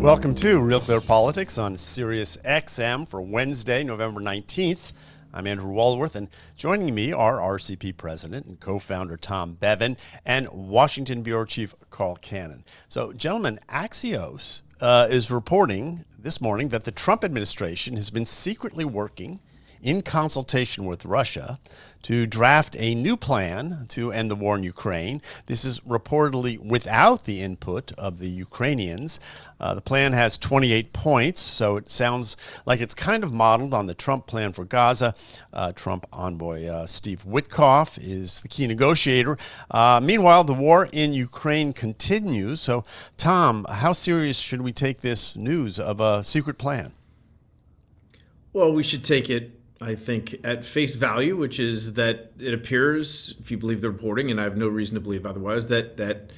Welcome to Real Clear Politics on Sirius XM for Wednesday, November 19th. I'm Andrew Walworth, and joining me are RCP President and co-founder Tom Bevan and Washington Bureau Chief Carl Cannon. So, gentlemen, Axios is reporting this morning that the Trump administration has been secretly working in consultation with Russia to draft a new plan to end the war in Ukraine. This is reportedly without the input of the Ukrainians. The plan has 28 points, so it sounds like it's kind of modeled on the Trump plan for Gaza. Trump envoy Steve Witkoff is the key negotiator. Meanwhile, the war in Ukraine continues. So, Tom, how serious should we take this news of a secret plan? Well, we should take it, I think, at face value, which is that it appears, if you believe the reporting, and I have no reason to believe otherwise, that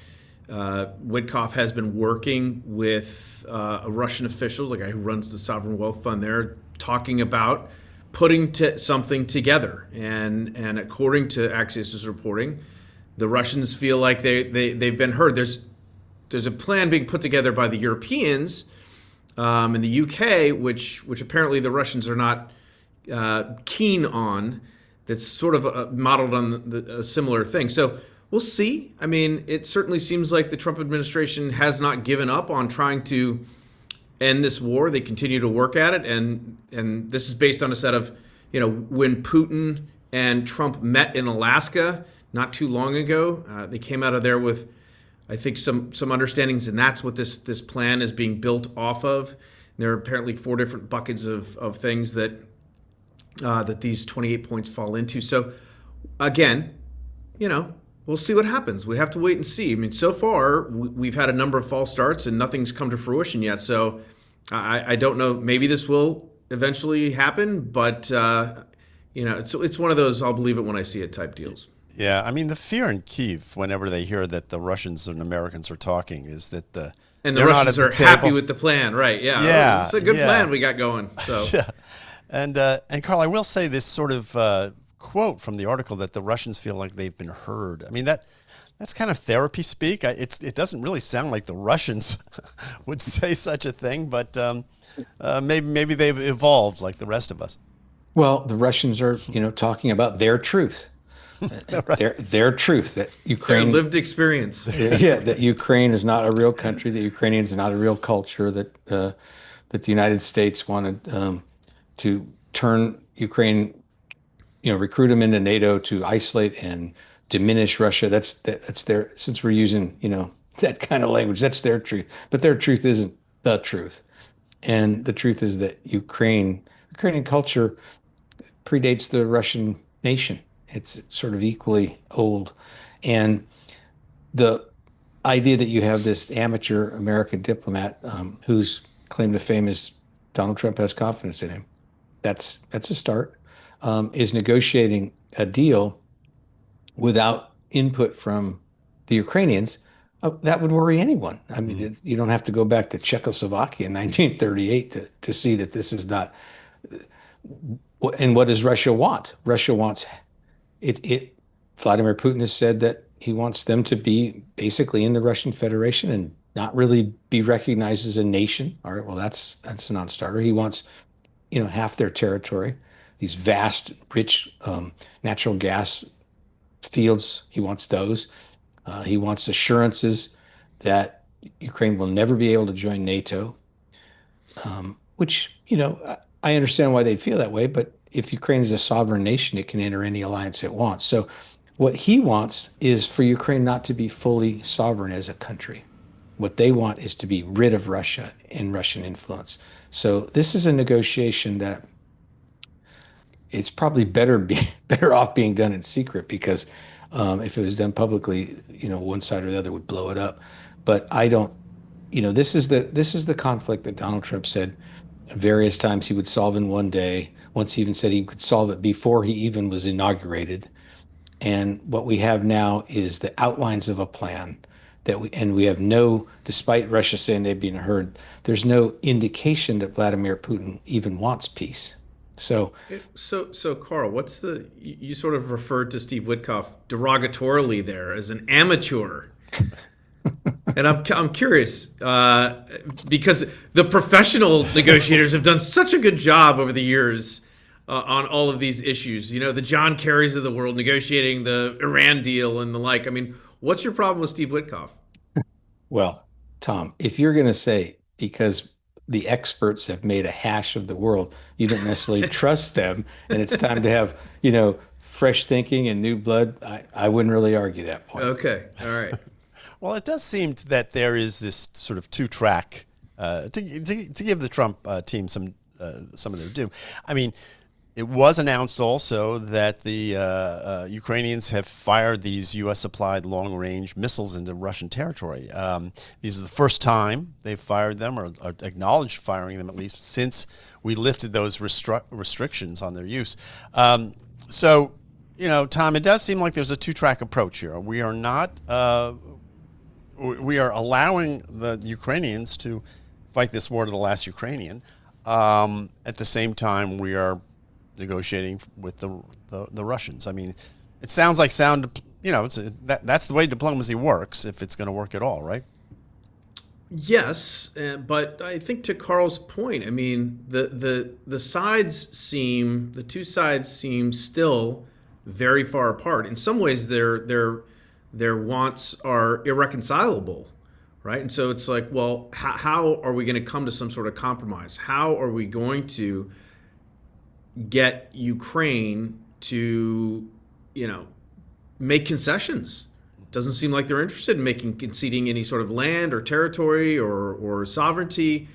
Witkoff has been working with a Russian official, the guy who runs the Sovereign Wealth Fund there, talking about putting something together. And according to Axios' reporting, the Russians feel like they've been heard. There's a plan being put together by the Europeans in the UK, which apparently the Russians are not keen on, that's sort of modeled on a similar thing. So we'll see. I mean, it certainly seems like the Trump administration has not given up on trying to end this war. They continue to work at it. And this is based on a set of, when Putin and Trump met in Alaska not too long ago, they came out of there with, I think, some understandings, and that's what this plan is being built off of. There are apparently 4 different buckets of things that these 28 points fall into. So, again, we'll see what happens. We have to wait and see. I mean, so far, we've had a number of false starts and nothing's come to fruition yet. So I don't know. Maybe this will eventually happen, but, it's one of those I'll believe it when I see it type deals. Yeah, I mean, the fear in Kyiv whenever they hear that the Russians and Americans are talking is that the Russians are happy with the plan, right? Yeah, it's a good plan we got going. So. Yeah. And Carl, I will say this sort of quote from the article that the Russians feel like they've been heard. I mean, that's kind of therapy speak. It doesn't really sound like the Russians would say such a thing, but maybe they've evolved like the rest of us. Well, the Russians are, talking about their truth. Right. Their truth, that Ukraine, their lived experience. Yeah, that Ukraine is not a real country, that Ukrainians are not a real culture, that the United States wanted to turn Ukraine, recruit them into NATO to isolate and diminish Russia. That's their, since we're using, that kind of language, that's their truth. But their truth isn't the truth. And the truth is that Ukrainian culture predates the Russian nation. It's sort of equally old. And the idea that you have this amateur American diplomat whose claim to fame is Donald Trump has confidence in him, that's a start, is negotiating a deal without input from the Ukrainians. That would worry anyone. I mean, you don't have to go back to Czechoslovakia in 1938 to see that this is not. And what does Russia want? Russia wants it. Vladimir Putin has said that he wants them to be basically in the Russian Federation and not really be recognized as a nation. All right, well, that's a non-starter. He wants, half their territory, these vast, rich natural gas fields. He wants those. He wants assurances that Ukraine will never be able to join NATO, which, I understand why they'd feel that way, but if Ukraine is a sovereign nation, it can enter any alliance it wants. So what he wants is for Ukraine not to be fully sovereign as a country. What they want is to be rid of Russia and Russian influence. So this is a negotiation that it's probably better off being done in secret, because if it was done publicly, one side or the other would blow it up. But I don't, this is the conflict that Donald Trump said various times he would solve in one day. Once he even said he could solve it before he even was inaugurated. And what we have now is the outlines of a plan that we have no, despite Russia saying they've been heard, there's no indication that Vladimir Putin even wants peace. So Carl, you sort of referred to Steve Witkoff derogatorily there as an amateur. And I'm curious because the professional negotiators have done such a good job over the years on all of these issues. You know, the John Kerrys of the world negotiating the Iran deal and the like. I mean, what's your problem with Steve Witkoff? Well, Tom, if you're going to say because the experts have made a hash of the world, you don't necessarily trust them, and it's time to have, fresh thinking and new blood, I wouldn't really argue that point. Okay, all right. Well, it does seem that there is this sort of two-track to give the Trump team some of their due. I mean, it was announced also that the Ukrainians have fired these U.S.-supplied long-range missiles into Russian territory. These are the first time they've fired them, or acknowledged firing them at least, since we lifted those restrictions on their use. So, Tom, it does seem like there's a two-track approach here. We are not. We are allowing the Ukrainians to fight this war to the last Ukrainian. At the same time, we are negotiating with the Russians. I mean, it sounds like that's the way diplomacy works, if it's going to work at all, right? Yes, but I think to Carl's point, I mean, the two sides seem still very far apart. In some ways, their wants are irreconcilable, right? And so it's like, well, how are we going to come to some sort of compromise? How are we going to get Ukraine to, make concessions? Doesn't seem like they're interested in conceding any sort of land or territory or sovereignty.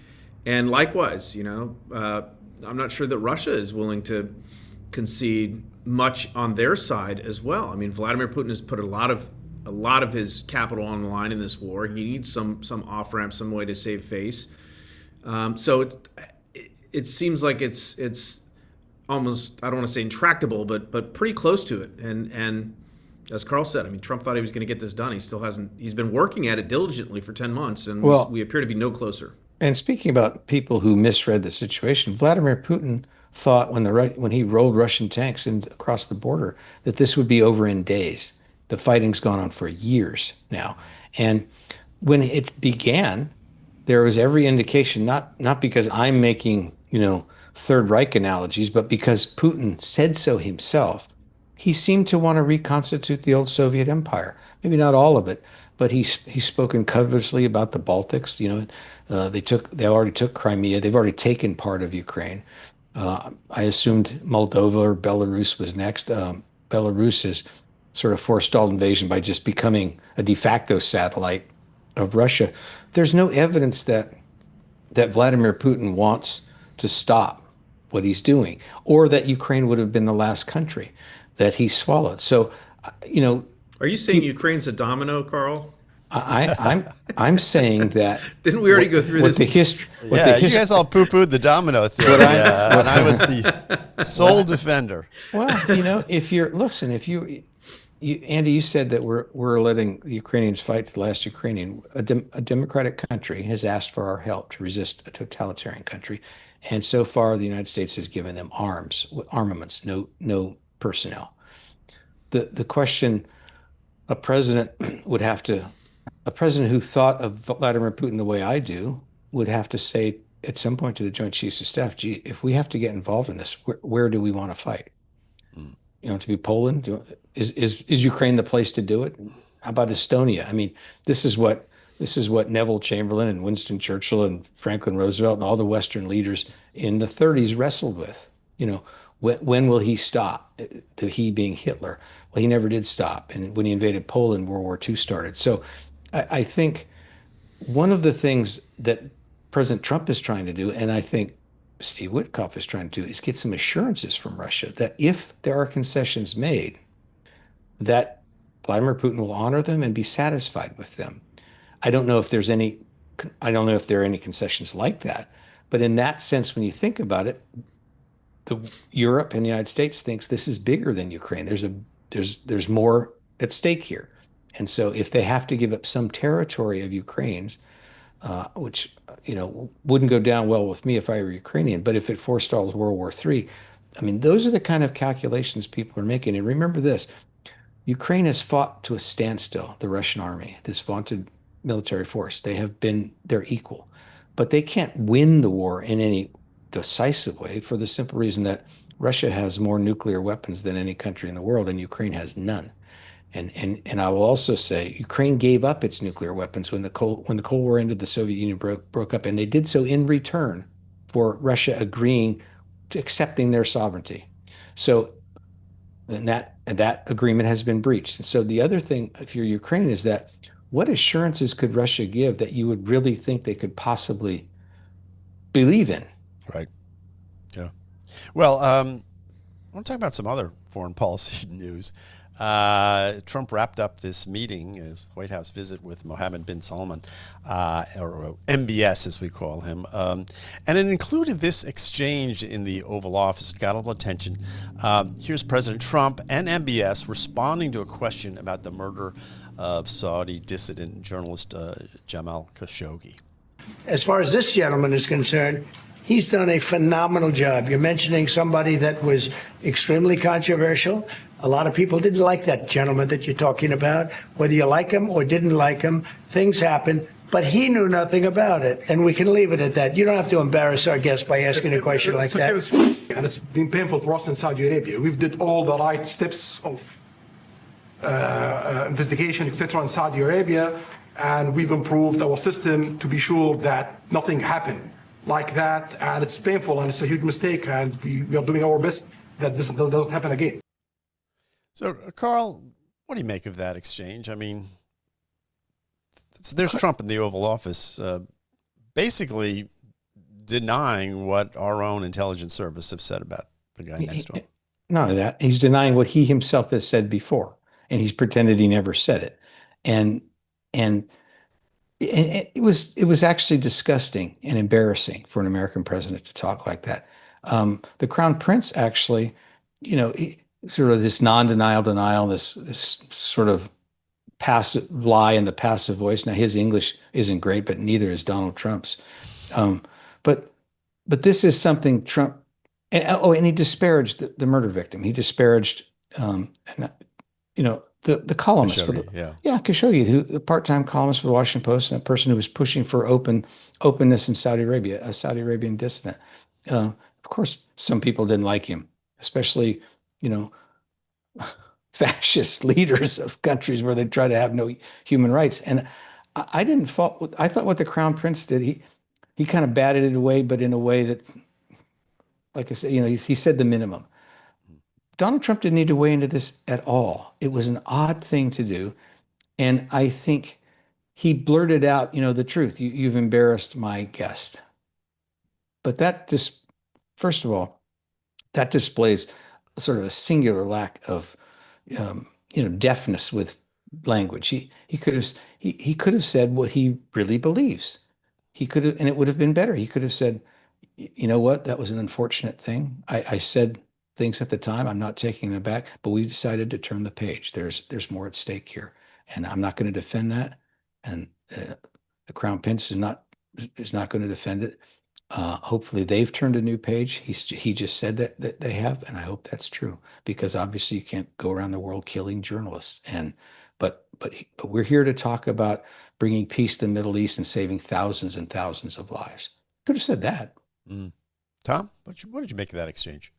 And likewise, I'm not sure that Russia is willing to concede much on their side as well. I mean, Vladimir Putin has put a lot of his capital on the line in this war. He needs some off ramp, some way to save face. So it seems like it's almost, I don't want to say intractable, but pretty close to it. And as Carl said, I mean, Trump thought he was going to get this done. He still hasn't. He's been working at it diligently for 10 months, and we appear to be no closer. And speaking about people who misread the situation, Vladimir Putin thought when he rolled Russian tanks across the border that this would be over in days. The fighting's gone on for years now. And when it began, there was every indication, not because I'm making, Third Reich analogies, but because Putin said so himself. He seemed to want to reconstitute the old Soviet Empire. Maybe not all of it, but he's spoken covetously about the Baltics. They already took Crimea. They've already taken part of Ukraine. I assumed Moldova or Belarus was next. Belarus has sort of forestalled invasion by just becoming a de facto satellite of Russia. There's no evidence that Vladimir Putin wants to stop what he's doing, or that Ukraine would have been the last country that he swallowed. So, Are you saying Ukraine's a domino, Carl? I'm saying that. Didn't we already go through this? You guys all poo-pooed the domino theory, and I was the sole defender. Well, if Andy, you said that we're letting the Ukrainians fight to the last Ukrainian. A democratic country has asked for our help to resist a totalitarian country, and so far the United States has given them armaments, no personnel. The question a president who thought of Vladimir Putin the way I do would have to say at some point to the Joint Chiefs of Staff, gee, if we have to get involved in this, where do we want to fight? To be Poland? Is Ukraine the place to do it? How about Estonia? I mean, this is what Neville Chamberlain and Winston Churchill and Franklin Roosevelt and all the Western leaders in the 30s wrestled with. When will he stop? He being Hitler. Well, he never did stop. And when he invaded Poland, World War II started. So I think one of the things that President Trump is trying to do, and I think Steve Witkoff is trying to do, is get some assurances from Russia that if there are concessions made, that Vladimir Putin will honor them and be satisfied with them. I don't know if there are any concessions like that, but in that sense, when you think about it, Europe and the United States thinks this is bigger than Ukraine. There's more at stake here, and so if they have to give up some territory of Ukraine's, which wouldn't go down well with me if I were Ukrainian, but if it forestalls World War III, I mean, those are the kind of calculations people are making. And remember this: Ukraine has fought to a standstill, the Russian army, this vaunted military force. They're equal, but they can't win the war in any decisive way for the simple reason that Russia has more nuclear weapons than any country in the world, and Ukraine has none. And I will also say Ukraine gave up its nuclear weapons when the Cold War ended. The Soviet Union broke up, and they did so in return for Russia agreeing to accepting their sovereignty. So, and that agreement has been breached. And so the other thing, if you're Ukraine, is that what assurances could Russia give that you would really think they could possibly believe in? Right. Yeah. Well, I want to talk about some other foreign policy news. Trump wrapped up this meeting, his White House visit with Mohammed bin Salman, or MBS as we call him, and it included this exchange in the Oval Office. It got a little attention. Here's President Trump and MBS responding to a question about the murder of Saudi dissident journalist Jamal Khashoggi. As far as this gentleman is concerned, he's done a phenomenal job. You're mentioning somebody that was extremely controversial. A lot of people didn't like that gentleman that you're talking about. Whether you like him or didn't like him, things happen. But he knew nothing about it, and we can leave it at that. You don't have to embarrass our guest by asking a question like that. And it's been painful for us in Saudi Arabia. We've did all the right steps of investigation, etc., in Saudi Arabia, and we've improved our system to be sure that nothing happened like that. And it's painful, and it's a huge mistake, and we are doing our best that this doesn't happen again. So, Carl, what do you make of that exchange? I mean, there's Trump in the Oval Office basically denying what our own intelligence service have said about the guy next to him. Not only that, he's denying what he himself has said before, and he's pretended he never said it. And it was actually disgusting and embarrassing for an American president to talk like that. The Crown Prince actually, sort of this non-denial denial, this sort of passive lie in the passive voice. Now his English isn't great, but neither is Donald Trump's. But this is something Trump, and he disparaged the murder victim. He disparaged, the columnist Khashoggi, the part-time columnist for the Washington Post, and a person who was pushing for openness in Saudi Arabia, a Saudi Arabian dissident. Of course, some people didn't like him, especially, fascist leaders of countries where they try to have no human rights. And I thought what the Crown Prince did, he kind of batted it away, but in a way that, like I said, he said the minimum. Donald Trump didn't need to weigh into this at all. It was an odd thing to do. And I think he blurted out, the truth. You've embarrassed my guest. But first of all, that displays sort of a singular lack of, deftness with language. He could have said what he really believes. He could have, and it would have been better. He could have said, you know what, that was an unfortunate thing. I said things at the time. I'm not taking them back, but we decided to turn the page. There's more at stake here, and I'm not going to defend that. And the Crown Prince is not going to defend it. Hopefully they've turned a new page. He just said that they have, and I hope that's true, because obviously you can't go around the world killing journalists. But we're here to talk about bringing peace to the Middle East and saving thousands and thousands of lives. Could have said that. Mm. Tom, what did you make of that exchange?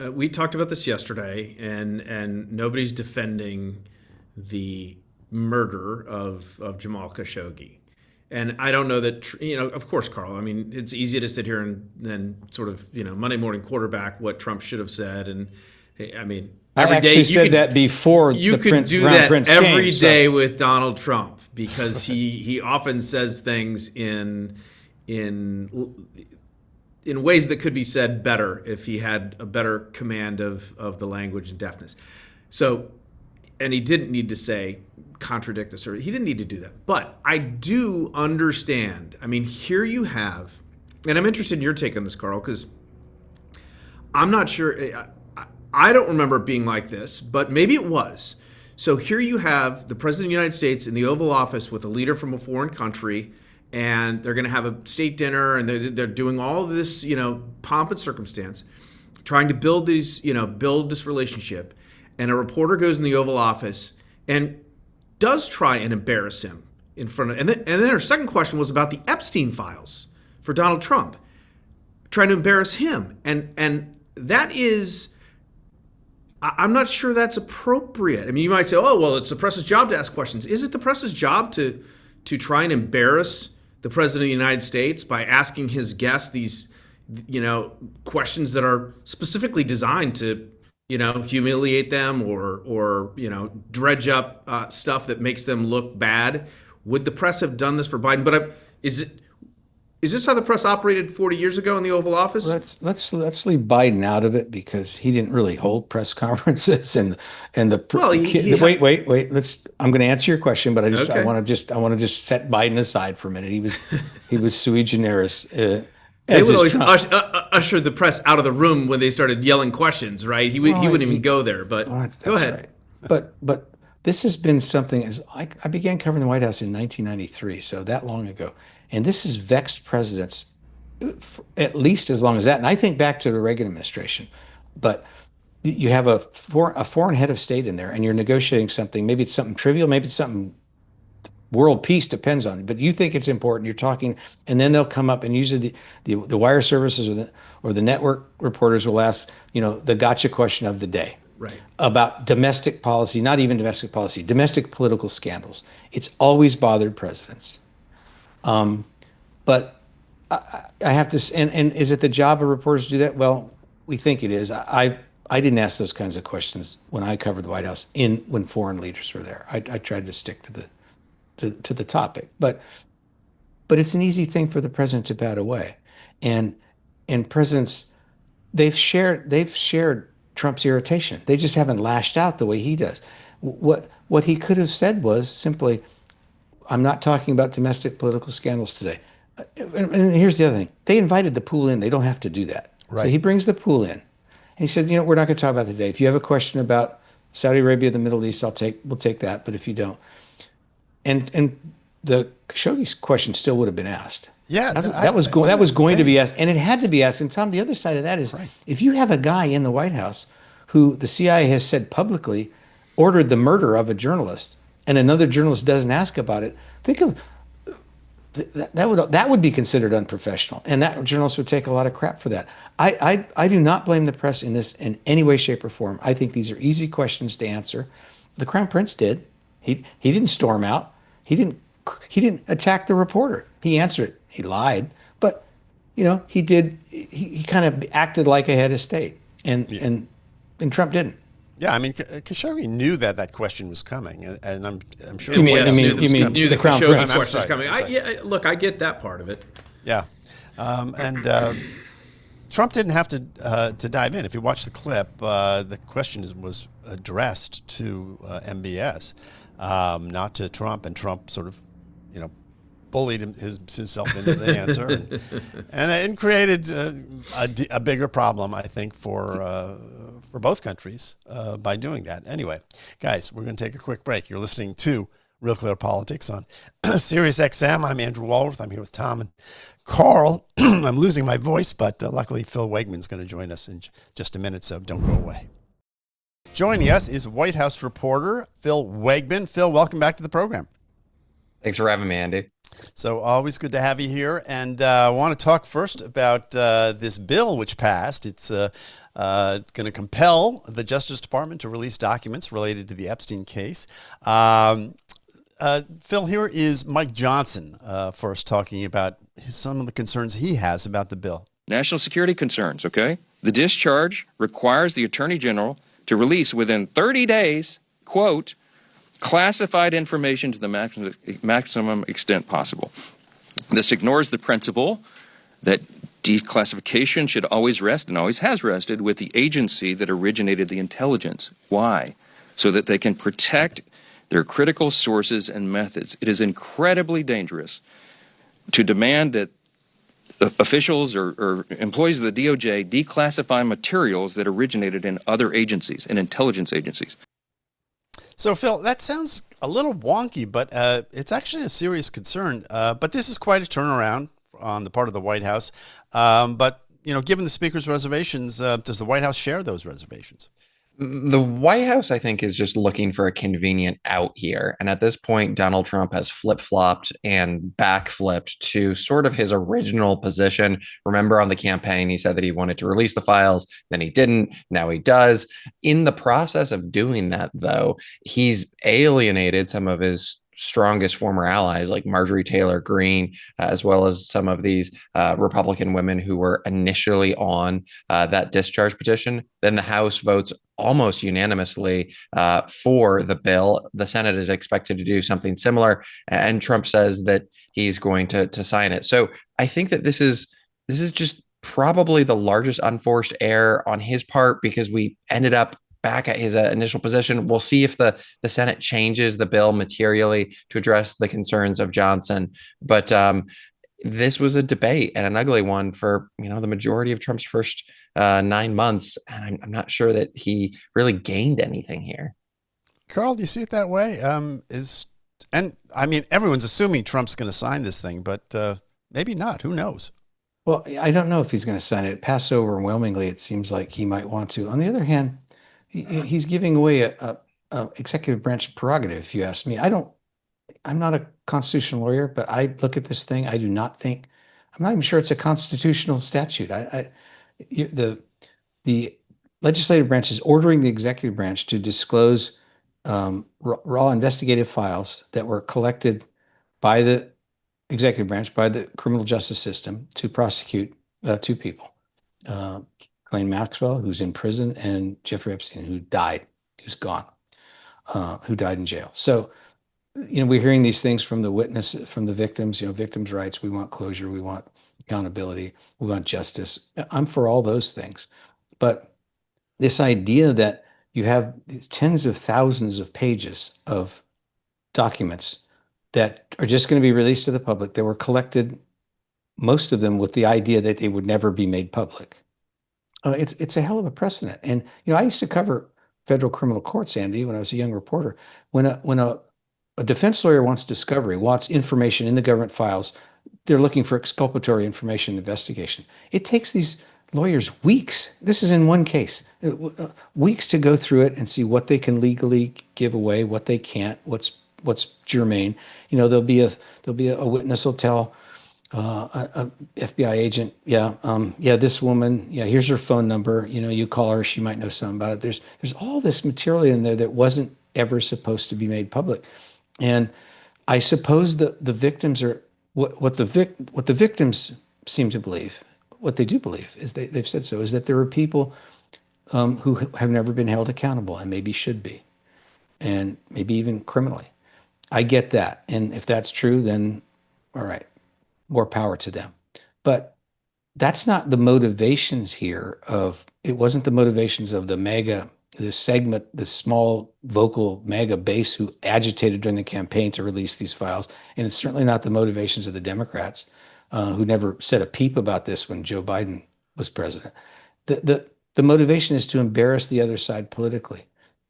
We talked about this yesterday, and nobody's defending the murder of Jamal Khashoggi. And I don't know that, of course, Carl, I mean, it's easy to sit here and then sort of, Monday morning quarterback what Trump should have said. And I mean, every day you said that before you could do that every day with Donald Trump, because he often says things in ways that could be said better if he had a better command of the language and deftness. So, and he didn't need to contradict the survey. He didn't need to do that. But I do understand. I mean, here you have, and I'm interested in your take on this, Carl, because I'm not sure. I don't remember it being like this, but maybe it was. So here you have the President of the United States in the Oval Office with a leader from a foreign country, and they're going to have a state dinner, and they're doing all of this, pomp and circumstance, trying to build this relationship. And a reporter goes in the Oval Office and does try and embarrass him in front of, and then her second question was about the Epstein files for Donald Trump, trying to embarrass him. And that is, I'm not sure that's appropriate. I mean, you might say, oh, well, it's the press's job to ask questions. Is it the press's job to try and embarrass the president of the United States by asking his guests these, questions that are specifically designed to, humiliate them or dredge up stuff that makes them look bad? Would the press have done this for Biden? But is this how the press operated 40 years ago in the Oval Office? Let's leave Biden out of it because he didn't really hold press conferences wait. I'm going to answer your question, but I want to just set Biden aside for a minute. He was sui generis. They would always usher the press out of the room when they started yelling questions, right? He wouldn't even go there. But go ahead. Right. But this has been something. I began covering the White House in 1993, so that long ago. And this has vexed presidents at least as long as that. And I think back to the Reagan administration. But you have a foreign head of state in there, and you're negotiating something. Maybe it's something trivial. Maybe it's something world peace, depends on it. But you think it's important. You're talking, and then they'll come up, and usually the wire services or the network reporters will ask, the gotcha question of the day. Right. About domestic policy, not even domestic policy, domestic political scandals. It's always bothered presidents. But I have to, and is it the job of reporters to do that? Well, we think it is. I didn't ask those kinds of questions when I covered the White House when foreign leaders were there. I tried to stick to the topic, but it's an easy thing for the president to bat away, and presidents, they've shared Trump's irritation. They just haven't lashed out the way he does. What he could have said was simply, I'm not talking about domestic political scandals today. And here's the other thing. They invited the pool in. They don't have to do that. Right. So he brings the pool in. And he said, we're not going to talk about the day. If you have a question about Saudi Arabia, the Middle East, we'll take that. But if you don't. And the Khashoggi question still would have been asked. Yeah. That was going to be asked. And it had to be asked. And Tom, the other side of that is, if you have a guy in the White House who the CIA has said publicly ordered the murder of a journalist, and another journalist doesn't ask about it, think of that would be considered unprofessional, and that journalist would take a lot of crap for that. I do not blame the press in this in any way, shape, or form. I think these are easy questions to answer. The Crown Prince did. He didn't storm out. He didn't attack the reporter. He answered it. He lied, but he did. He kind of acted like a head of state, and Trump didn't. Yeah, I mean, Khashoggi knew that question was coming, and I'm sure. You mean the Crown Prince question was coming? Look, I get that part of it. Yeah, and Trump didn't have to dive in. If you watch the clip, the question was addressed to MBS, not to Trump, and Trump sort of, bullied himself into the answer, and created a bigger problem, I think, for both countries by doing that. Anyway, guys, we're going to take a quick break. You're listening to Real Clear Politics on Sirius XM. I'm Andrew Walworth. I'm here with Tom and Carl. I'm losing my voice, but luckily Phil Wegmann is going to join us in just a minute, so don't go away. Joining us is White House reporter Phil Wegmann. Phil, welcome back to the program. Thanks for having me, Andy. So always good to have you here. And I want to talk first about this bill which passed. It's going to compel the Justice Department to release documents related to the Epstein case. Phil, here is Mike Johnson first talking about some of the concerns he has about the bill. National security concerns, okay? The discharge requires the Attorney General to release within 30 days, quote, classified information to the maximum extent possible. This ignores the principle that declassification should always rest, and always has rested, with the agency that originated the intelligence. Why? So that they can protect their critical sources and methods. It is incredibly dangerous to demand that officials or employees of the DOJ declassify materials that originated in other agencies, in intelligence agencies. So, Phil, that sounds a little wonky, but it's actually a serious concern. But this is quite a turnaround on the part of the White House. But, given the Speaker's reservations, does the White House share those reservations? The White House, I think, is just looking for a convenient out here. And at this point, Donald Trump has flip-flopped and backflipped to sort of his original position. Remember, on the campaign, he said that he wanted to release the files, then he didn't, now he does. In the process of doing that, though, he's alienated some of his strongest former allies like Marjorie Taylor Greene, as well as some of these Republican women who were initially on that discharge petition. Then the House votes almost unanimously for the bill. The Senate is expected to do something similar, and Trump says that he's going to sign it. So I think that this is just probably the largest unforced error on his part, because we ended up back at his initial position. We'll see if the Senate changes the bill materially to address the concerns of Johnson. But this was a debate, and an ugly one, for the majority of Trump's first 9 months, and I'm not sure that he really gained anything here. Carl, do you see it that way? And I mean, everyone's assuming Trump's going to sign this thing, but maybe not. Who knows? Well, I don't know if he's going to sign it. It passed overwhelmingly. It seems like he might want to. On the other hand, he's giving away a executive branch prerogative, if you ask me. I'm not a constitutional lawyer, but I look at this thing. I'm not even sure it's a constitutional statute. The legislative branch is ordering the executive branch to disclose raw investigative files that were collected by the executive branch, by the criminal justice system, to prosecute two people. Ghislaine Maxwell, who's in prison, and Jeffrey Epstein, who's gone, who died in jail. So, we're hearing these things from the victims, victims' rights. We want closure. We want accountability. We want justice. I'm for all those things. But this idea that you have tens of thousands of pages of documents that are just going to be released to the public, that were collected, most of them with the idea that they would never be made public. It's a hell of a precedent. And, I used to cover federal criminal courts, Andy, when I was a young reporter. When a defense lawyer wants discovery, wants information in the government files, they're looking for exculpatory information investigation. It takes these lawyers weeks. This is in one case, weeks to go through it and see what they can legally give away, what they can't, what's germane. There'll be a witness will tell a FBI agent, this woman, here's her phone number. You call her, she might know something about it. There's all this material in there that wasn't ever supposed to be made public. And I suppose the victims are what the victims seem to believe. What they do believe is they've said so, is that there are people who have never been held accountable and maybe should be, and maybe even criminally. I get that. And if that's true, then all right, more power to them. But that's not the motivations here it wasn't the motivations of the MAGA, this segment, this small vocal MAGA base who agitated during the campaign to release these files. And it's certainly not the motivations of the Democrats who never said a peep about this when Joe Biden was president. The motivation is to embarrass the other side politically.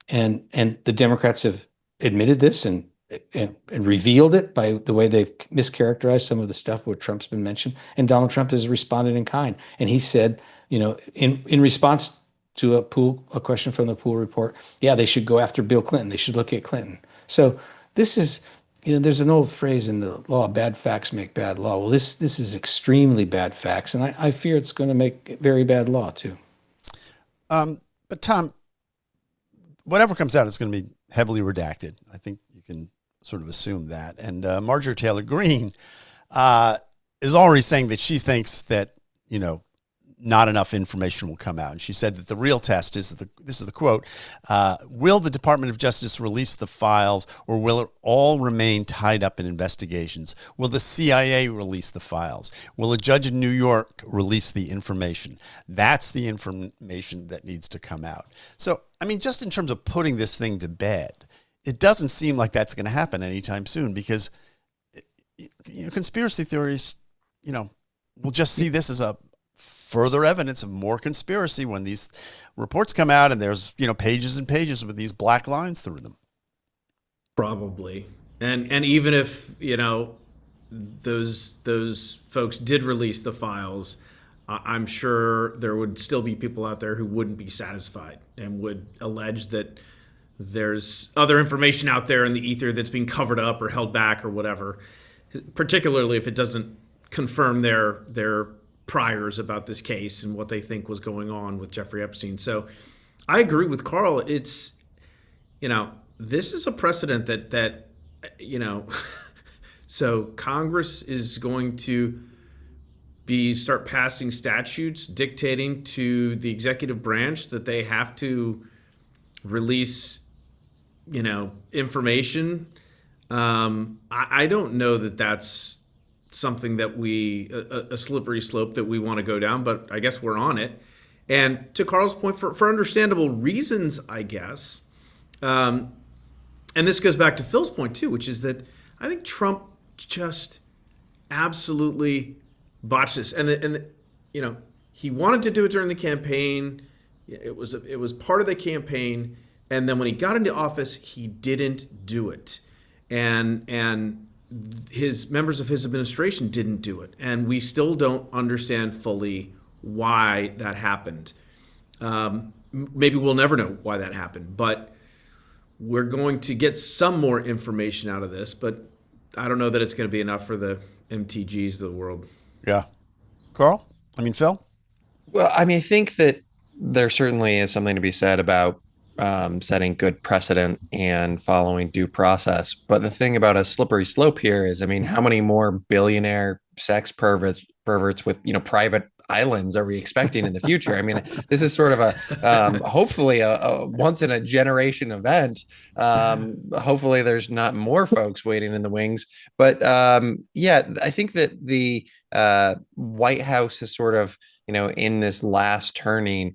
And the Democrats have admitted this and revealed it by the way they've mischaracterized some of the stuff where Trump's been mentioned. And Donald Trump has responded in kind. And he said, in response to a question from the Poole report, they should go after Bill Clinton. They should look at Clinton. So this is, there's an old phrase in the law, bad facts make bad law. Well, this is extremely bad facts. And I fear it's going to make very bad law too. But Tom, whatever comes out is going to be heavily redacted. I think you can sort of assume that. And Marjorie Taylor Greene is already saying that she thinks that, not enough information will come out. And she said that the real test is, this is the quote, will the Department of Justice release the files, or will it all remain tied up in investigations? Will the CIA release the files? Will a judge in New York release the information? That's the information that needs to come out. So, just in terms of putting this thing to bed, it doesn't seem like that's going to happen anytime soon, because conspiracy theories, we'll just see this as a further evidence of more conspiracy when these reports come out and there's, pages and pages with these black lines through them. Probably. And even if, those folks did release the files, I'm sure there would still be people out there who wouldn't be satisfied and would allege that there's other information out there in the ether that's being covered up or held back or whatever, particularly if it doesn't confirm their priors about this case and what they think was going on with Jeffrey Epstein. So I agree with Carl. It's, this is a precedent that so Congress is going to start passing statutes dictating to the executive branch that they have to release, information. I don't know that that's something that a slippery slope that we want to go down, but I guess we're on it. And to Carl's point, for understandable reasons, I guess. And this goes back to Phil's point too, which is that I think Trump just absolutely botched this. And he wanted to do it during the campaign. It was part of the campaign. And then when he got into office, he didn't do it. And his members of his administration didn't do it. And we still don't understand fully why that happened. Maybe we'll never know why that happened, but we're going to get some more information out of this, but I don't know that it's going to be enough for the MTGs of the world. Yeah. Carl? Phil? Well, I think that there certainly is something to be said about setting good precedent and following due process. But the thing about a slippery slope here is, how many more billionaire sex perverts with, private islands are we expecting in the future? This is sort of a hopefully a once in a generation event. Hopefully there's not more folks waiting in the wings. But I think that the White House has sort of, in this last turning,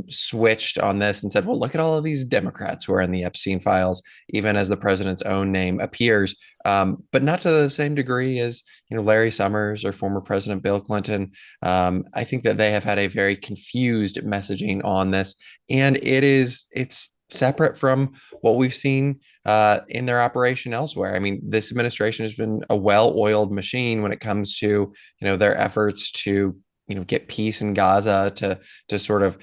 switched on this and said, well, look at all of these Democrats who are in the Epstein files, even as the president's own name appears, but not to the same degree as, Larry Summers or former President Bill Clinton. I think that they have had a very confused messaging on this, and it's separate from what we've seen in their operation elsewhere. This administration has been a well-oiled machine when it comes to, their efforts to get peace in Gaza, to sort of,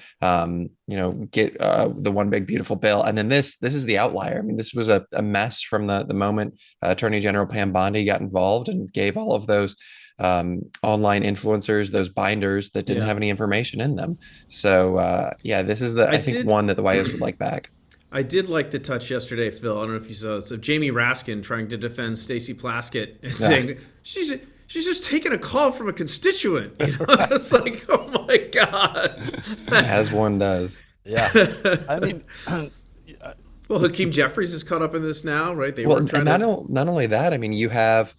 get the one big beautiful bill. And then this is the outlier. This was a mess from the moment Attorney General Pam Bondi got involved and gave all of those online influencers those binders that didn't have any information in them. So this is I think one that the White House would like back. I did like the touch yesterday, Phil. I don't know if you saw this, of Jamie Raskin trying to defend Stacey Plaskett and saying she's just taking a call from a constituent. It's like, oh my God. As one does. Yeah. Well, Hakeem Jeffries is caught up in this now, right? Not only that, you have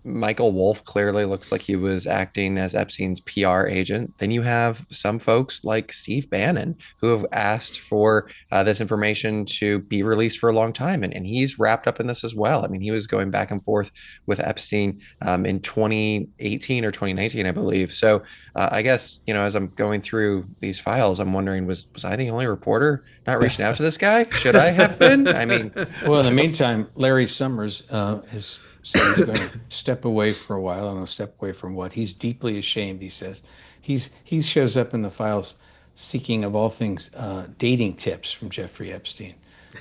Michael Wolff clearly looks like he was acting as Epstein's PR agent. Then you have some folks like Steve Bannon who have asked for this information to be released for a long time. And he's wrapped up in this as well. He was going back and forth with Epstein in 2018 or 2019, I believe. So I guess, as I'm going through these files, I'm wondering, was I the only reporter not reaching out to this guy? Should I have been? Well, in the meantime, Larry Summers has said he's going to step away for a while. I don't know, step away from what? He's deeply ashamed, he says. He shows up in the files seeking, of all things, dating tips from Jeffrey Epstein.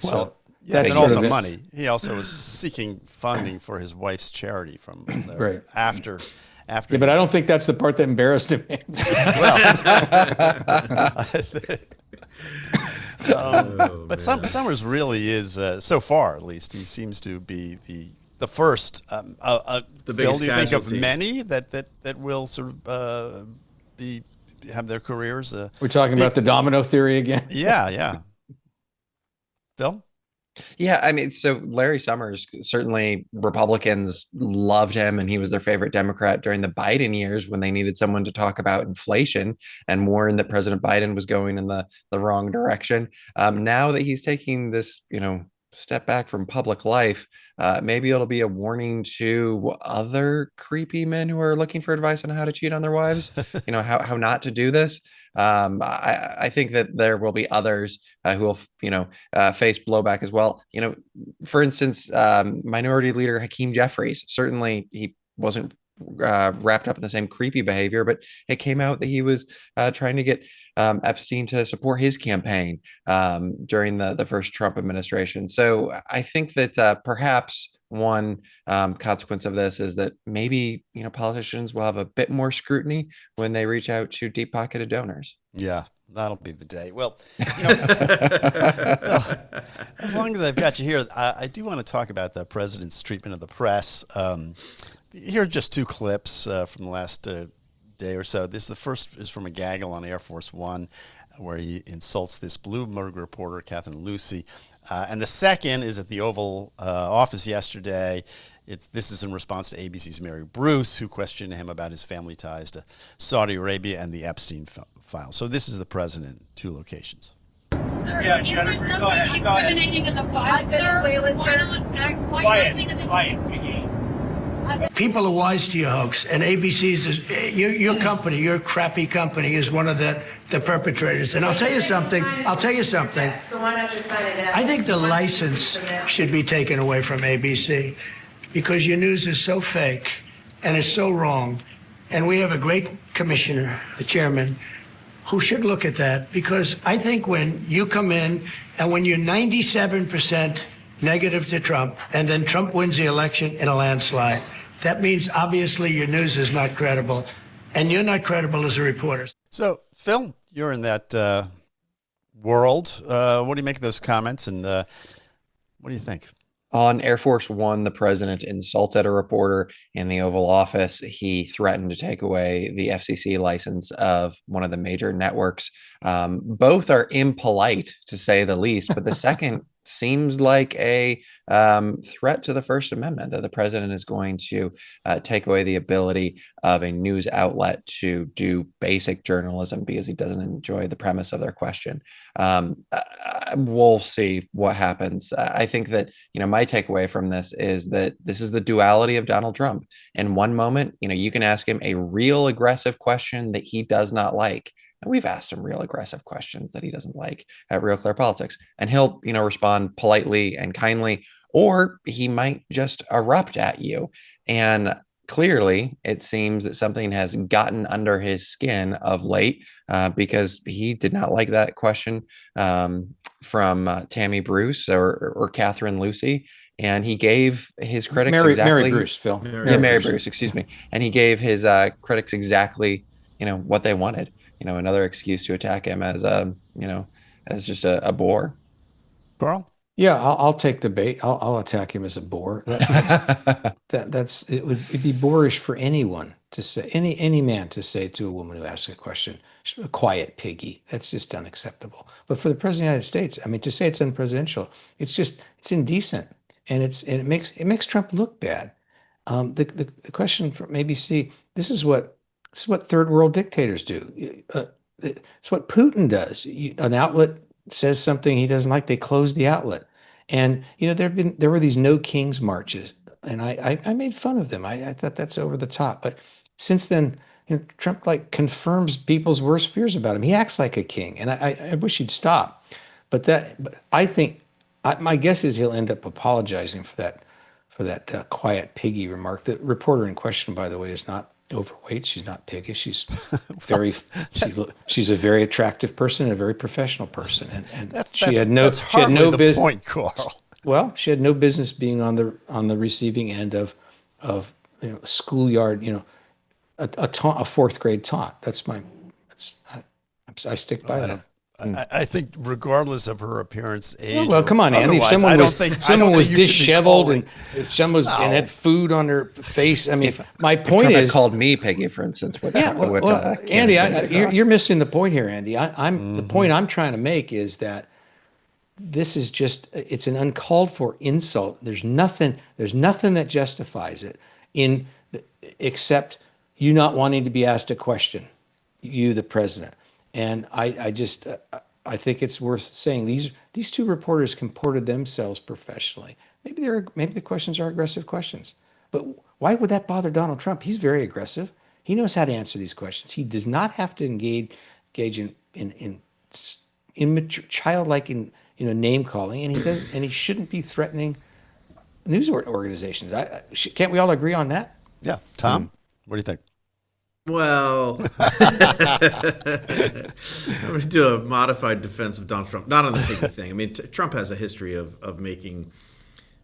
Well, yes, and also money. He also was seeking funding for his wife's charity from right after. Yeah, but I don't think that's the part that embarrassed him. But Summers really is, so far at least, he seems to be the first. The Phil, do you think of many that will sort of have their careers? We're talking about the domino theory again. Yeah. Phil? Yeah, so Larry Summers, certainly Republicans loved him, and he was their favorite Democrat during the Biden years when they needed someone to talk about inflation and warn that President Biden was going in the wrong direction. Now that he's taking this, step back from public life, maybe it'll be a warning to other creepy men who are looking for advice on how to cheat on their wives, how not to do this. I think that there will be others who will, face blowback as well. For instance, Minority Leader Hakeem Jeffries, certainly he wasn't wrapped up in the same creepy behavior, but it came out that he was trying to get Epstein to support his campaign during the first Trump administration. So I think that perhaps one consequence of this is that maybe, politicians will have a bit more scrutiny when they reach out to deep-pocketed donors. Yeah, that'll be the day. Well, as long as I've got you here, I do want to talk about the president's treatment of the press. Here are just two clips from the last day or so. The first is from a gaggle on Air Force One, where he insults this Bloomberg reporter, Catherine Lucy. And the second is at the Oval Office yesterday. This is in response to ABC's Mary Bruce, who questioned him about his family ties to Saudi Arabia and the Epstein file. So this is the president, two locations. Sir, yeah, Jennifer, there's nothing incriminating in the file, sir? Why are you acting as People are wise to your hoax, and ABC's your company, your crappy company, is one of the perpetrators. And I'll tell you something. So why not just sign it now? I think the license should be taken away from ABC, because your news is so fake and it's so wrong. And we have a great commissioner, the chairman, who should look at that, because I think when you come in and when you're 97% negative to Trump, and then Trump wins the election in a landslide, that means obviously your news is not credible, and you're not credible as a reporter. So, Phil, you're in that world. What do you make of those comments, and what do you think? On Air Force One, the president insulted a reporter in the Oval Office. He threatened to take away the FCC license of one of the major networks. Both are impolite, to say the least, but the second seems like a threat to the First Amendment, that the president is going to take away the ability of a news outlet to do basic journalism because he doesn't enjoy the premise of their question. We'll see what happens. I think that, my takeaway from this is that this is the duality of Donald Trump. In one moment, you can ask him a real aggressive question that he does not like. And we've asked him real aggressive questions that he doesn't like at RealClearPolitics, and he'll, respond politely and kindly, or he might just erupt at you. And clearly, it seems that something has gotten under his skin of late, because he did not like that question from Tammy Bruce or Catherine Lucy. And he gave his critics Mary Bruce, Phil. Mary Bruce, excuse me. And he gave his critics exactly, what they wanted. Another excuse to attack him as as just a bore. Carl? Yeah, I'll take the bait. I'll attack him as a bore. It'd be boorish for anyone to say, any man to say to a woman who asks a question, a quiet piggy. That's just unacceptable. But for the president of the United States, to say it's unpresidential, it's indecent, and it makes Trump look bad. The question from ABC, this is what third world dictators do. It's what Putin does. An outlet says something he doesn't like, they close the outlet. And there were these No Kings marches, and I made fun of them. I thought that's over the top. But since then, Trump confirms people's worst fears about him. He acts like a king, and I wish he'd stop. But I think my guess is he'll end up apologizing for that quiet piggy remark. The reporter in question, by the way, is not overweight. She's not piggish. She's she's a very attractive person and a very professional person. And she had no point, Carl. Well, she had no business being on the receiving end of schoolyard, a fourth grade taunt. I stick by that. I think regardless of her appearance, age. Well, come on, Andy. If someone was disheveled and if someone and had food on her face, my point is, called me piggy, for instance. Andy, you're missing the point here, Andy. The point I'm trying to make is that this is it's an uncalled for insult. There's nothing that justifies it except you not wanting to be asked a question, you, the president. And I think it's worth saying these two reporters comported themselves professionally. Maybe the questions are aggressive questions, but why would that bother Donald Trump? He's very aggressive. He knows how to answer these questions. He does not have to engage in immature, childlike name calling, and he shouldn't be threatening news organizations. Can't we all agree on that? Yeah, Tom. What do you think? Well, I'm going to do a modified defense of Donald Trump, not on the piggy thing. I mean, Trump has a history of making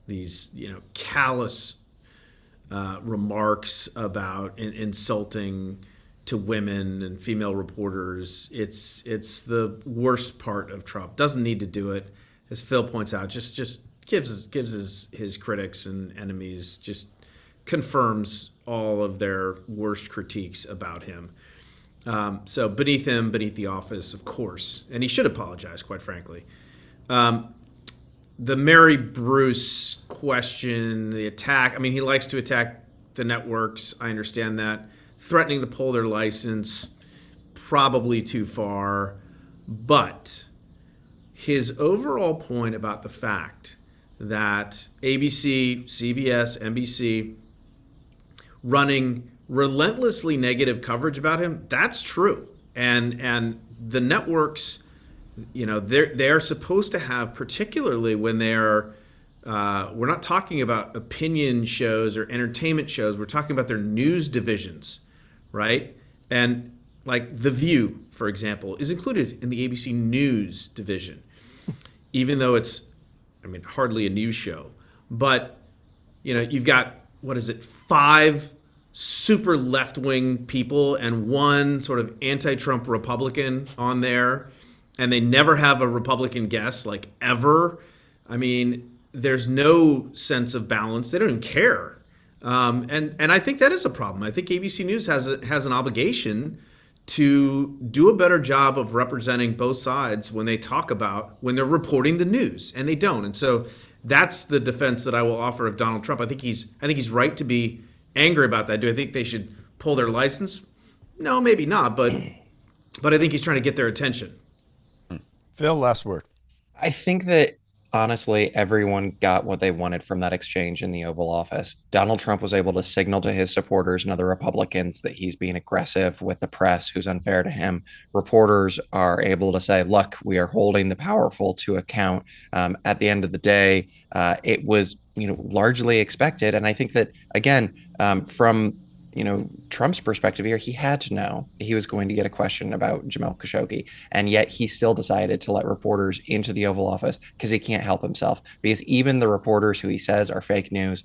these, callous remarks about insulting to women and female reporters. It's the worst part of Trump. Doesn't need to do it, as Phil points out. Just gives his critics and enemies, just confirms all of their worst critiques about him. So beneath him, beneath the office, of course, and he should apologize, quite frankly. The Mary Bruce question, the attack. I mean, he likes to attack the networks. I understand that. Threatening to pull their license, probably too far. But his overall point about the fact that ABC, CBS, NBC running relentlessly negative coverage about him, that's true. And the networks, they're supposed to have, particularly when they're we're not talking about opinion shows or entertainment shows. We're talking about their news divisions, right? And like The View, for example, is included in the ABC News division, even though it's, hardly a news show. But, you've got, 5 super left-wing people and 1 sort of anti-Trump Republican on there, and they never have a Republican guest, like, ever. There's no sense of balance. They don't even care. And I think that is a problem. I think ABC News has an obligation to do a better job of representing both sides when they're reporting the news, and they don't. And so that's the defense that I will offer of Donald Trump. I think he's right to be angry about that. Do I think they should pull their license? No, maybe not, but I think he's trying to get their attention. Phil, last word. I think that honestly, everyone got what they wanted from that exchange in the Oval Office. Donald Trump was able to signal to his supporters and other Republicans that he's being aggressive with the press, who's unfair to him. Reporters are able to say, look, we are holding the powerful to account. At the end of the day, it was, largely expected. And I think that, again, from Trump's perspective here, he had to know he was going to get a question about Jamal Khashoggi, and yet he still decided to let reporters into the Oval Office because he can't help himself. Because even the reporters who he says are fake news,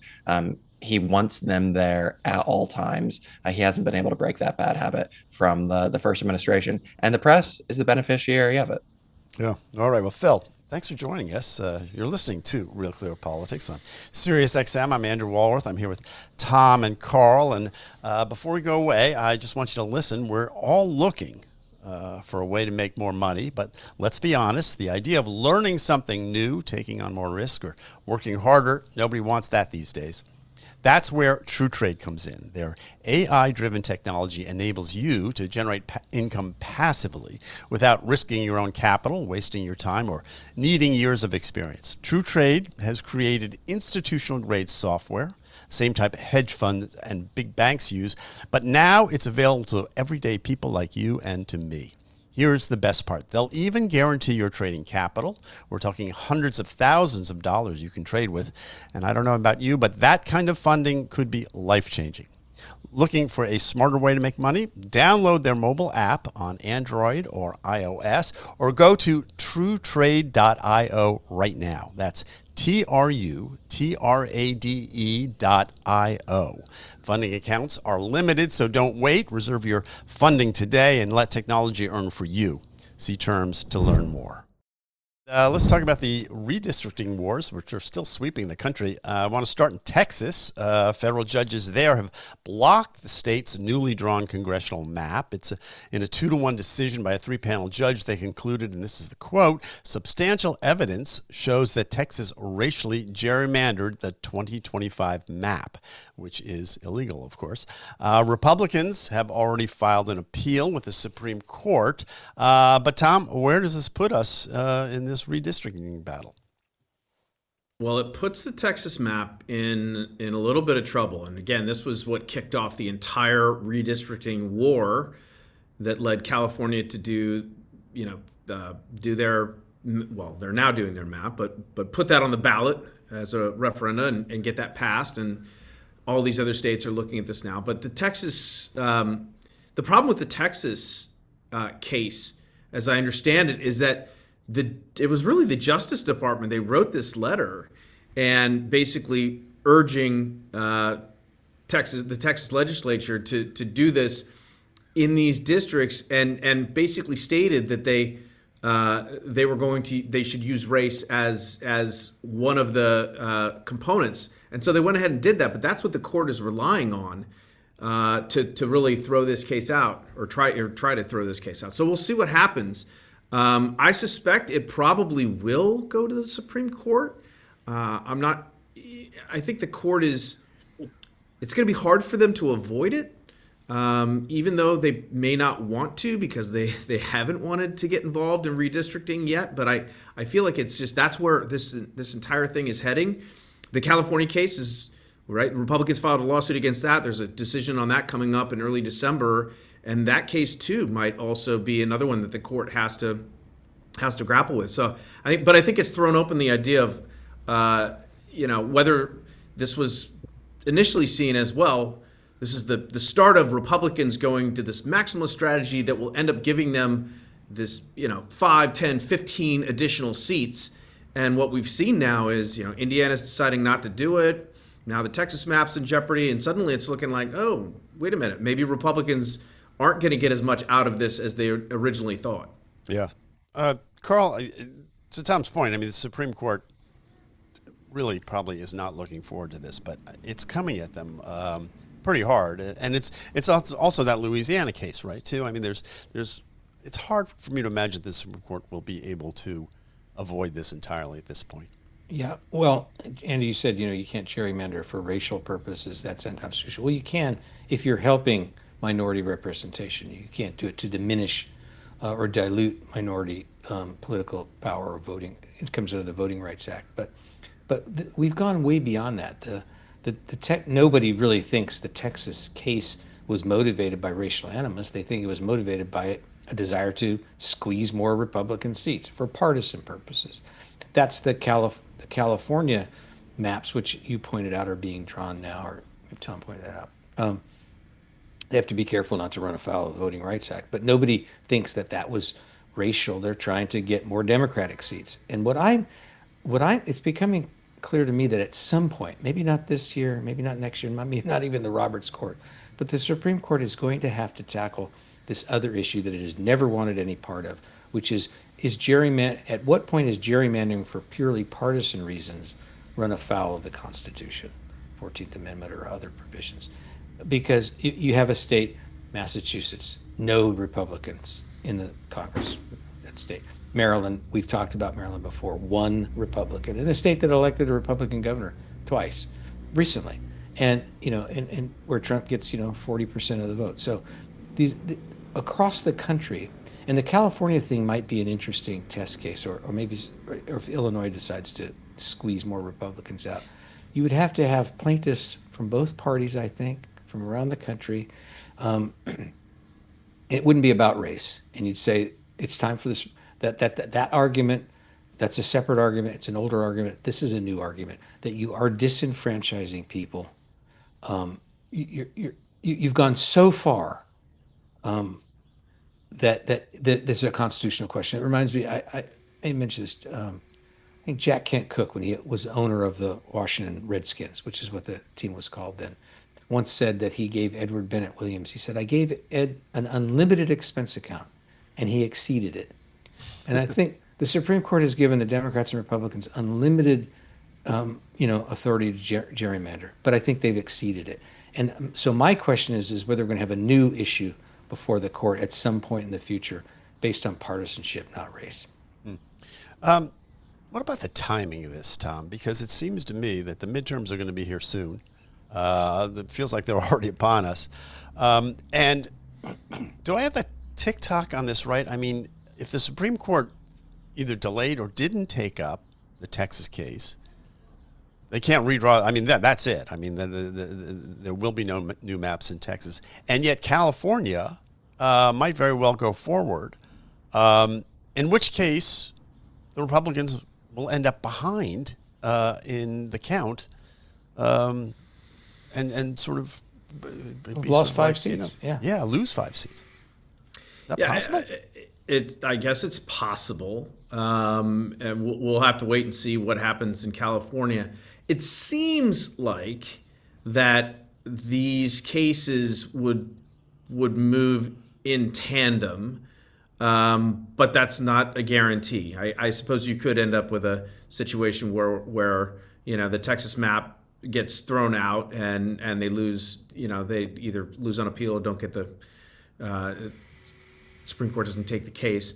he wants them there at all times. He hasn't been able to break that bad habit from the first administration, and the press is the beneficiary of it. Yeah. All right. Well, Phil, thanks for joining us. You're listening to Real Clear Politics on Sirius XM. I'm Andrew Walworth. I'm here with Tom and Carl. And before we go away, I just want you to listen. We're all looking for a way to make more money. But let's be honest, the idea of learning something new, taking on more risk, or working harder, nobody wants that these days. That's where TrueTrade comes in. Their AI-driven technology enables you to generate income passively without risking your own capital, wasting your time, or needing years of experience. TrueTrade has created institutional-grade software, same type hedge funds and big banks use, but now it's available to everyday people like you and to me. Here's the best part. They'll even guarantee your trading capital. We're talking hundreds of thousands of dollars you can trade with. And I don't know about you, but that kind of funding could be life-changing. Looking for a smarter way to make money? Download their mobile app on Android or iOS, or go to truetrade.io right now. That's TRUTRADE.io. Funding accounts are limited, so don't wait. Reserve your funding today and let technology earn for you. See terms to learn more. Let's talk about the redistricting wars, which are still sweeping the country. I want to start in Texas. Federal judges there have blocked the state's newly drawn congressional map. It's in a 2-1 decision by a 3-panel judge. They concluded, and this is the quote, substantial evidence shows that Texas racially gerrymandered the 2025 map, which is illegal, of course. Republicans have already filed an appeal with the Supreme Court. But Tom, where does this put us in this redistricting battle? Well, it puts the Texas map in a little bit of trouble. And again, this was what kicked off the entire redistricting war that led California to do their, well, they're now doing their map, but put that on the ballot as a referendum and get that passed. And all these other states are looking at this now. But the problem with the Texas case, as I understand it, is that it was really the Justice Department. They wrote this letter and basically urging the Texas legislature to do this in these districts, and basically stated that they should use race as one of the components. And so they went ahead and did that. But that's what the court is relying on to really throw this case out, or try to throw this case out. So we'll see what happens. I suspect it probably will go to the Supreme Court. I think the court it's going to be hard for them to avoid it, even though they may not want to, because they haven't wanted to get involved in redistricting yet. But I feel like that's where this entire thing is heading. The California case is right. Republicans filed a lawsuit against that. There's a decision on that coming up in early December, and that case too might also be another one that the court has to grapple with. So I think it's thrown open the idea of whether this was initially seen as, well, this is the start of Republicans going to this maximalist strategy that will end up giving them this 5, 10, 15 additional seats. And what we've seen now is Indiana's deciding not to do it. Now the Texas map's in jeopardy, and suddenly it's looking like, oh, wait a minute, maybe Republicans aren't going to get as much out of this as they originally thought. Yeah. Carl, to Tom's point, I mean, the Supreme Court really probably is not looking forward to this, but it's coming at them pretty hard. And it's also that Louisiana case, right, too? I mean, it's hard for me to imagine the Supreme Court will be able to avoid this entirely at this point. Yeah, well, Andy, you said, you can't gerrymander for racial purposes. That's unconstitutional. Well, you can if you're helping minority representation. You can't do it to diminish or dilute minority political power or voting. It comes under the Voting Rights Act. But we've gone way beyond that. Nobody really thinks the Texas case was motivated by racial animus. They think it was motivated by a desire to squeeze more Republican seats for partisan purposes. That's the California maps, which you pointed out are being drawn now, or Tom pointed that out. They have to be careful not to run afoul of the Voting Rights Act, but nobody thinks that was racial. They're trying to get more Democratic seats. And it's becoming clear to me that at some point, maybe not this year, maybe not next year, maybe not even the Roberts Court, but the Supreme Court is going to have to tackle this other issue that it has never wanted any part of, which is at what point is gerrymandering for purely partisan reasons run afoul of the Constitution, 14th Amendment or other provisions? Because you have a state, Massachusetts, no Republicans in the Congress, that state. Maryland, we've talked about Maryland before, one Republican in a state that elected a Republican governor twice recently. And, and where Trump gets, 40% of the vote. So across the country, and the California thing might be an interesting test case, or if Illinois decides to squeeze more Republicans out, you would have to have plaintiffs from both parties, I think, from around the country. It wouldn't be about race, and you'd say it's time for this. That argument, that's a separate argument. It's an older argument. This is a new argument that you are disenfranchising people. You've gone so far that there's a constitutional question. It reminds me. I mentioned this. I think Jack Kent Cooke, when he was owner of the Washington Redskins, which is what the team was called then, once said that he gave Edward Bennett Williams, he said, I gave Ed an unlimited expense account, and he exceeded it. And I think the Supreme Court has given the Democrats and Republicans unlimited, authority to gerrymander, but I think they've exceeded it. And so my question is whether we're going to have a new issue before the court at some point in the future based on partisanship, not race. What about the timing of this, Tom? Because it seems to me that the midterms are going to be here soon. It feels like they're already upon us. And do I have that tick-tock on this right? I mean, if the Supreme Court either delayed or didn't take up the Texas case, they can't redraw. I mean, that's it. I mean, there will be no new maps in Texas. And yet California might very well go forward, in which case the Republicans will end up behind in the count. and sort of lost 5 seats. Yeah, lose 5 seats. Is that possible? I guess it's possible, and we'll have to wait and see what happens in California. It seems like that these cases would you in tandem, but that's not a guarantee. I suppose you could end up with a situation where the Texas map gets thrown out and they lose. They either lose on appeal or don't get the Supreme Court doesn't take the case,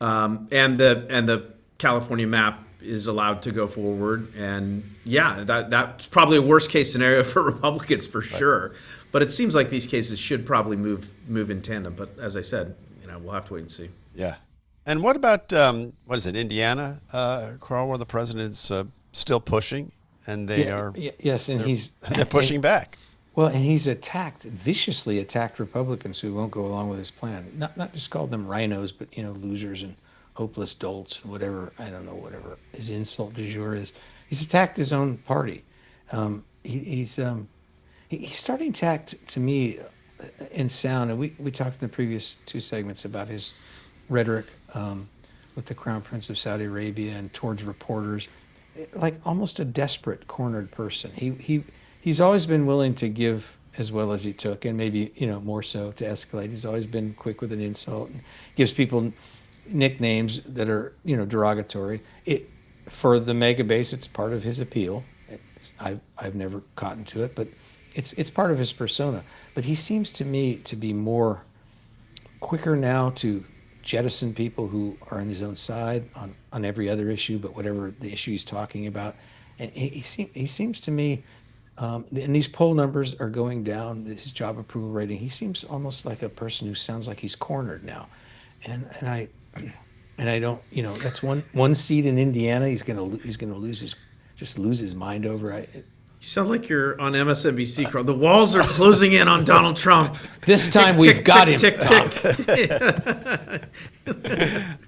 and the California map is allowed to go forward. And that's probably a worst case scenario for Republicans for sure. But it seems like these cases should probably move in tandem. But as I said, we'll have to wait and see. Yeah. And what about what is it, Indiana, Carl, where the president's still pushing, and they are yes, and they're pushing back. Well, and he's viciously attacked Republicans who won't go along with his plan. Not just called them rhinos, but losers and hopeless dolts and whatever his insult du jour is. He's attacked his own party. He's starting to act, to me, in sound. And we talked in the previous 2 segments about his rhetoric with the Crown Prince of Saudi Arabia and towards reporters, like almost a desperate, cornered person. He's always been willing to give as well as he took, and maybe more so to escalate. He's always been quick with an insult and gives people nicknames that are derogatory. For the mega base, it's part of his appeal. I've never caught into it, but it's part of his persona. But he seems to me to be more quicker now to jettison people who are on his own side on every other issue, but whatever the issue he's talking about. And he seems to me, and these poll numbers are going down, his job approval rating, he seems almost like a person who sounds like he's cornered now. And I don't, that's one seat in Indiana he's gonna lose his mind over. You sound like you're on MSNBC, Carl. The walls are closing in on Donald Trump. This time we've got him. Tick,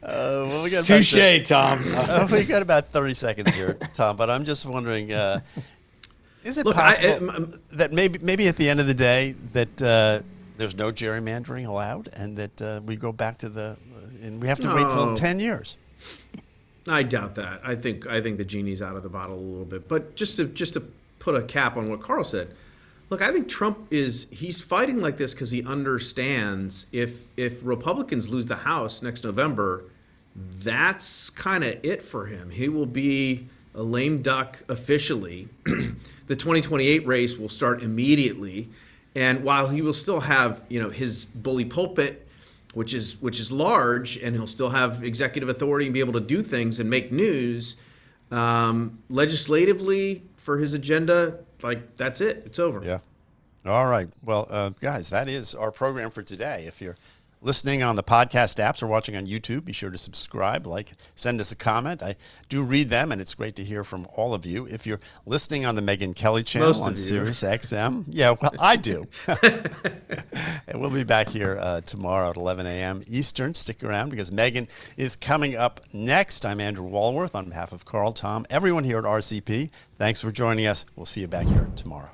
Well, we got touche, Tom. We got about 30 seconds here, Tom. But I'm just wondering, is it possible that maybe at the end of the day that there's no gerrymandering allowed, and that we go back to and we have to wait till 10 years? I doubt that. I think the genie's out of the bottle a little bit. But just to put a cap on what Carl said, look, I think Trump he's fighting like this because he understands if Republicans lose the House next November, that's kind of it for him. He will be a lame duck officially. The 2028 race will start immediately, and while he will still have his bully pulpit, which is large, and he'll still have executive authority and be able to do things and make news, legislatively for his agenda, that's it. It's over. Yeah. All right. Well, guys, that is our program for today. If you're listening on the podcast apps or watching on YouTube, be sure to subscribe, send us a comment. I do read them, and it's great to hear from all of you. If you're listening on the Megyn Kelly channel on Sirius XM, well, I do. And we'll be back here tomorrow at 11 a.m. Eastern. Stick around because Megyn is coming up next. I'm Andrew Walworth on behalf of Carl, Tom, everyone here at RCP. Thanks for joining us. We'll see you back here tomorrow.